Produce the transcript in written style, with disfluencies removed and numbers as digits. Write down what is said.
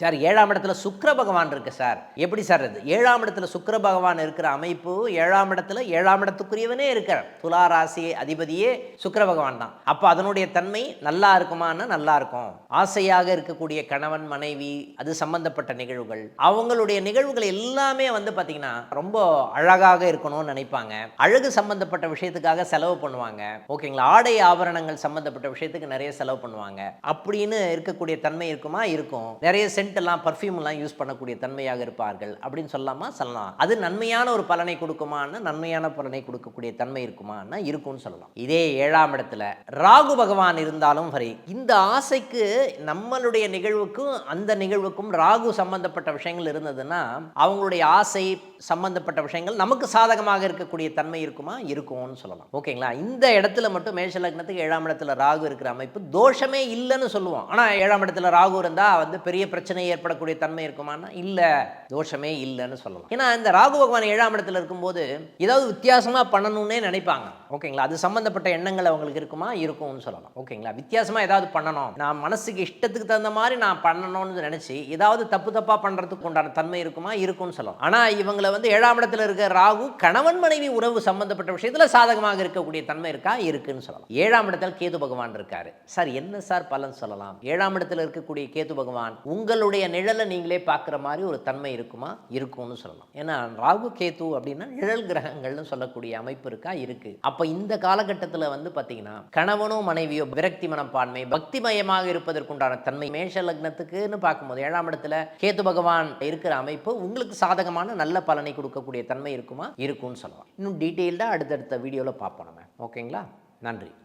Sir 7ஆம் இடத்துல சுக்கிர பகவான் இருக்கு சார். எப்படி சார் இது? 7ஆம் இடத்துல சுக்கிர பகவான் இருக்கிற அமைப்பு 7ஆம் இடத்துல 7ஆம் இடத்துக்குரியவனே இருக்கிறார். துலா ராசி அதிபதியே சுக்கிர பகவான் தான். அப்போ அதனுடைய தன்மை நல்லா இருக்குமான்னா நல்லா இருக்கும். ஆசையாக இருக்கக்கூடிய கணவன் மனைவி அது சம்பந்தப்பட்ட நிகழ்வுகள், அவங்களுடைய நிகழ்வுகள் எல்லாமே வந்து பார்த்தீங்கன்னா ரொம்ப அழகாக இருக்கணும்னு நினைப்பாங்க. அழகு சம்பந்தப்பட்ட விஷயத்துக்காக செலவு பண்ணுவாங்க. ஓகேங்களா? ஆடை ஆபரணங்கள் சம்பந்தப்பட்ட விஷயத்துக்கு நிறைய செலவு பண்ணுவாங்க. அப்படின்னு இருக்கக்கூடிய தன்மை இருக்குமா? இருக்கும். நிறைய சென்ட்லாம் பர்ஃப்யூம்லாம் யூஸ் பண்ணக்கூடிய தன்மையாக இருப்பார்கள் அப்படின்னு சொல்லலாம். அது நன்மையான ஒரு பலனை கொடுக்குமான்னா நன்மையான பலனை கொடுக்கக்கூடிய தன்மை இருக்குமான்னா இருக்கும்னு சொல்லலாம். இதே 7ஆம் இடத்துல ராகு பகவான் இருந்தாலும் சரி, இந்த ஆசைக்கு நம்மளுடைய நிகழ்வுக்கும் அந்த நிகழ்வுக்கும் ராகு சம்பந்தப்பட்ட விஷயங்கள் இருந்ததுன்னா அவங்களுடைய ஆசை சம்பந்தப்பட்ட விஷயங்கள் நமக்கு சாதகமாக இருக்கக்கூடிய தன்மை இருக்குமா? இருக்கும்னு சொல்லலாம். ஓகேங்களா? இந்த இடத்துல மட்டும் மேஷ லக்னத்துக்கு 7ஆம் இடத்துல ராகு இருக்கிற அமைப்பு தோஷமே இல்லைன்னு சொல்லுவோம். ஆனால் 7ஆம் இடத்துல ராகு இருந்தால் வந்து பெரிய பிரச்சனை ஏற்படக்கூடிய தன்மை இருக்குமானா இல்லை, தோஷமே இல்லைன்னு சொல்லலாம். ஏன்னா இந்த ராகு பகவான் 7ஆம் இடத்துல இருக்கும்போது ஏதாவது வித்தியாசமாக பண்ணணும்னே நினைப்பாங்க. ஓகேங்களா? அது சம்பந்தப்பட்ட எண்ணங்கள் அவங்களுக்கு இருக்குமா? இருக்கும்னு சொல்லலாம். ஓகேங்களா? வித்தியாசமாக ஏதாவது பண்ணணும், நான் மனசுக்கு இஷ்டத்துக்கு தகுந்த மாதிரி நான் பண்ணணும்னு நினச்சி ஏதாவது தப்பாக பண்ணுறதுக்கு உண்டான தன்மை இருக்குமா? இருக்கும்னு சொல்லலாம். ஆனால் இவங்களை வந்து 7ஆம் இடத்துல இருக்க ராகு கணவன் மனைவி உறவு சம்பந்தப்பட்ட விஷயத்தில் சாதகமாக இருக்கக்கூடிய தன்மை இருக்கா? இருக்குன்னு சொல்லலாம். 7ஆம் இடத்துல கேது பகவான் இருக்காரு சார். என்ன சார் பலன் சொல்லலாம்? 7ஆம் இடத்துல இருக்கக்கூடிய கேது பகவான் உங்களுடைய நிழலை நீங்களே பார்க்குற மாதிரி ஒரு தன்மை இருக்குமா? இருக்கும்னு சொல்லலாம். ஏன்னா ராகு கேது அப்படின்னா நிழல் கிரகங்கள்னு சொல்லக்கூடிய அமைப்பு இருக்கா? இருக்கு. அப்போ இந்த காலகட்டத்தில் வந்து பார்த்தீங்கன்னா கணவனோ மனைவியோ விரக்தி மனப்பான்மை பக்திமயமாக இருப்பதற்குண்டான தன்மை மேஷ லக்னத்துக்குன்னு பார்க்கும்போது 7ஆம் இடத்துல கேது பகவான் இருக்கிற அமைப்பு உங்களுக்கு சாதகமான நல்ல பலனை கொடுக்கக்கூடிய தன்மை இருக்குமா? இருக்கும்னு சொல்லலாம். இன்னும் டீட்டெயில்டாக அடுத்தடுத்த வீடியோவில் பார்ப்போம் நம்ம. ஓகேங்களா? நன்றி.